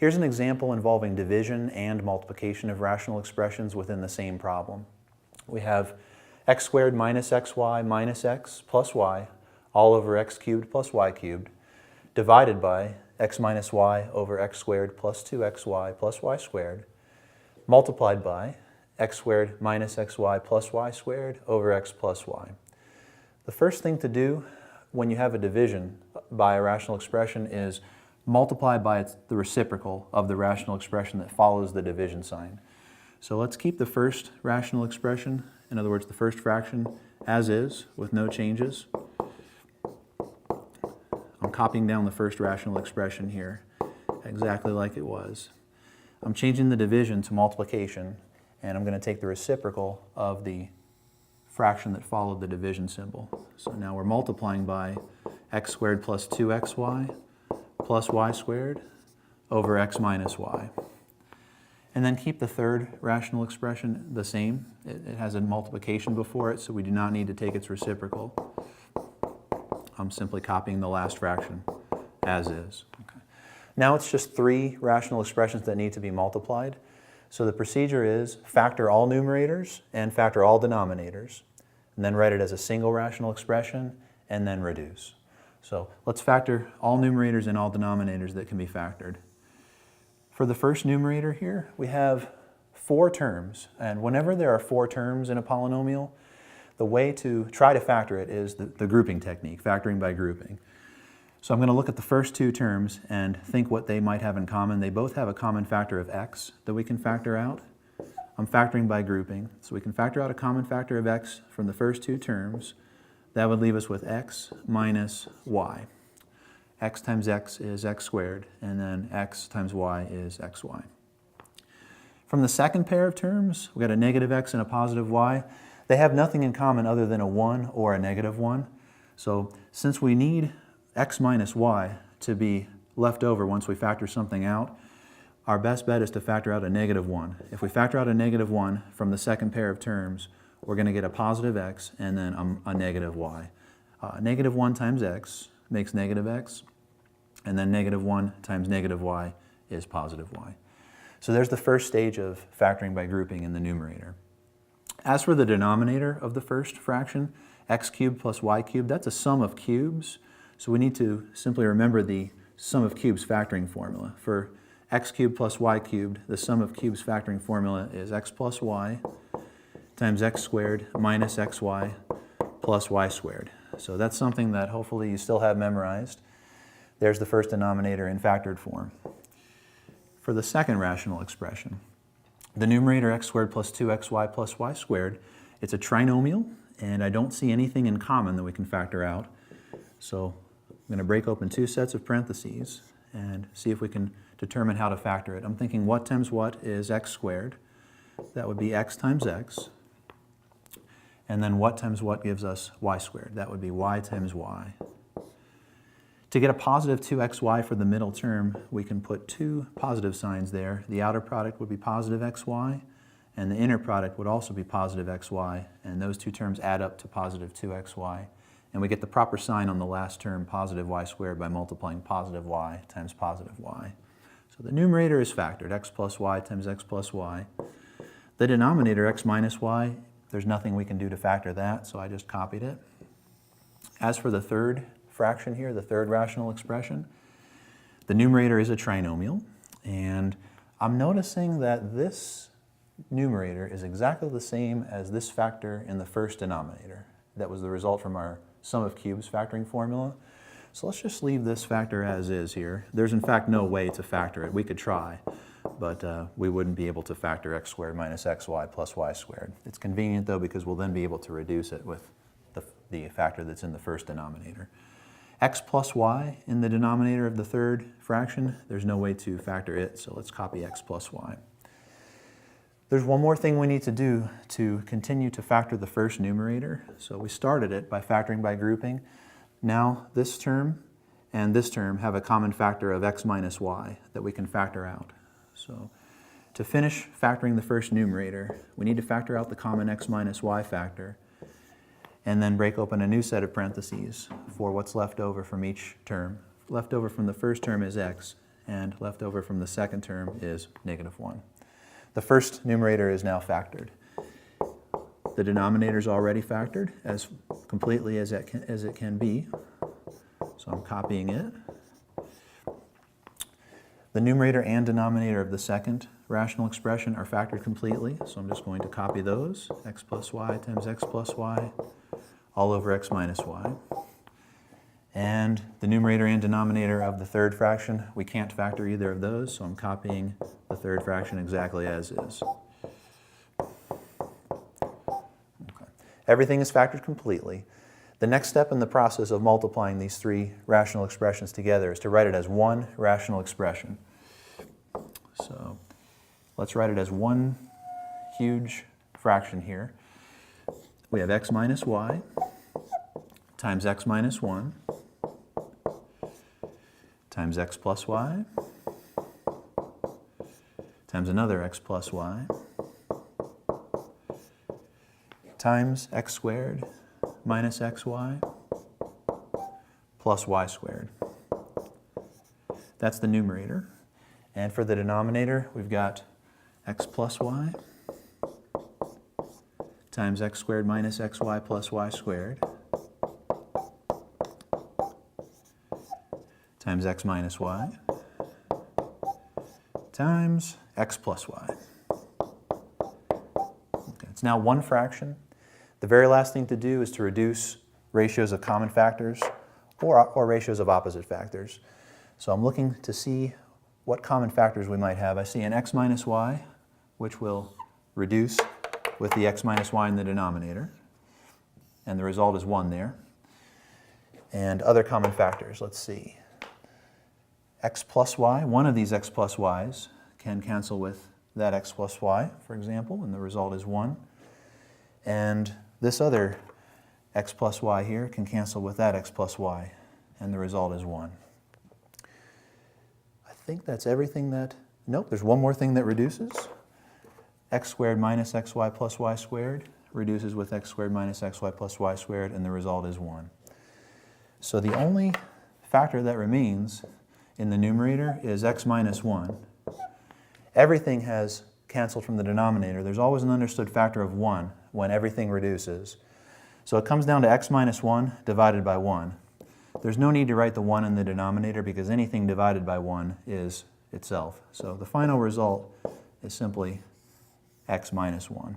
Here's an example involving division and multiplication of rational expressions within the same problem. We have x squared minus xy minus x plus y all over x cubed plus y cubed divided by x minus y over x squared plus 2xy plus y squared multiplied by x squared minus xy plus y squared over x plus y. The first thing to do when you have a division by a rational expression is multiply by the reciprocal of the rational expression that follows the division sign. So let's keep the first rational expression, in other words the first fraction, as is with no changes. I'm copying down the first rational expression here exactly like it was. I'm changing the division to multiplication, and I'm going to take the reciprocal of the fraction that followed the division symbol. So now we're multiplying by x squared plus 2xy plus y squared over x minus y. And then keep the third rational expression the same. It has a multiplication before it, so we do not need to take its reciprocal. I'm simply copying the last fraction as is. Okay. Now it's just three rational expressions that need to be multiplied. So the procedure is factor all numerators and factor all denominators, and then write it as a single rational expression, and then reduce. So let's factor all numerators and all denominators that can be factored. For the first numerator here, we have 4 terms, and whenever there are 4 terms in a polynomial, the way to try to factor it is the grouping technique, factoring by grouping. So I'm going to look at the first 2 terms and think what they might have in common. They both have a common factor of x that we can factor out. I'm factoring by grouping, so we can factor out a common factor of x from the first 2 terms. That would leave us with x minus y. X times x is x squared, and then x times y is xy. From the second pair of terms, we've got a negative x and a positive y. They have nothing in common other than a 1 or a negative 1. So since we need x minus y to be left over once we factor something out, our best bet is to factor out a negative 1. If we factor out a negative 1 from the second pair of terms, we're going to get a positive x and then a negative y. Negative 1 times x makes negative x, and then negative 1 times negative y is positive y. So there's the first stage of factoring by grouping in the numerator. As for the denominator of the first fraction, x cubed plus y cubed, that's a sum of cubes. So we need to simply remember the sum of cubes factoring formula. For x cubed plus y cubed, the sum of cubes factoring formula is x plus y times x squared minus xy plus y squared. So that's something that hopefully you still have memorized. There's the first denominator in factored form. For the second rational expression, the numerator x squared plus 2xy plus y squared, it's a trinomial, and I don't see anything in common that we can factor out. So I'm going to break open 2 sets of parentheses and see if we can determine how to factor it. I'm thinking what times what is x squared. That would be x times x. And then what times what gives us y squared. That would be y times y. To get a positive 2xy for the middle term, we can put 2 positive signs there. The outer product would be positive xy, and the inner product would also be positive xy, and those 2 terms add up to positive 2xy. And we get the proper sign on the last term, positive y squared, by multiplying positive y times positive y. So the numerator is factored, x plus y times x plus y. The denominator, x minus y, there's nothing we can do to factor that, so I just copied it. As for the third fraction here, the third rational expression, the numerator is a trinomial, and I'm noticing that this numerator is exactly the same as this factor in the first denominator. That was the result from our sum of cubes factoring formula. So let's just leave this factor as is here. There's in fact no way to factor it. We could try, but we wouldn't be able to factor x squared minus xy plus y squared. It's convenient though because we'll then be able to reduce it with the factor that's in the first denominator. X plus y in the denominator of the third fraction, there's no way to factor it, so let's copy x plus y. There's one more thing we need to do to continue to factor the first numerator. So we started it by factoring by grouping. Now this term and this term have a common factor of x minus y that we can factor out. So to finish factoring the first numerator, we need to factor out the common x minus y factor and then break open a new set of parentheses for what's left over from each term. Left over from the first term is x, and left over from the second term is -1. The first numerator is now factored. The denominator is already factored as completely as it can be, so I'm copying it. The numerator and denominator of the second rational expression are factored completely, so I'm just going to copy those, x plus y times x plus y, all over x minus y. And the numerator and denominator of the third fraction, we can't factor either of those, so I'm copying the third fraction exactly as is. Okay. Everything is factored completely. The next step in the process of multiplying these three rational expressions together is to write it as one rational expression. So let's write it as one huge fraction here. We have x minus y times x minus 1 times x plus y times another x plus y times x squared minus xy plus y squared. That's the numerator. And for the denominator, we've got x plus y times x squared minus xy plus y squared times x minus y times x plus y. Okay, it's now one fraction. The very last thing to do is to reduce ratios of common factors or ratios of opposite factors. So I'm looking to see what common factors we might have. I see an x minus y, which will reduce with the x minus y in the denominator, and the result is 1 there. And other common factors, let's see. X plus y, one of these x plus y's can cancel with that x plus y, for example, and the result is 1. And this other x plus y here can cancel with that x plus y, and the result is 1. I think that's everything that, nope, there's one more thing that reduces. X squared minus xy plus y squared reduces with x squared minus xy plus y squared, and the result is 1. So the only factor that remains in the numerator is x minus 1. Everything has canceled from the denominator. There's always an understood factor of 1 when everything reduces. So it comes down to x minus 1 divided by 1. There's no need to write the 1 in the denominator because anything divided by 1 is itself. So the final result is simply x minus 1.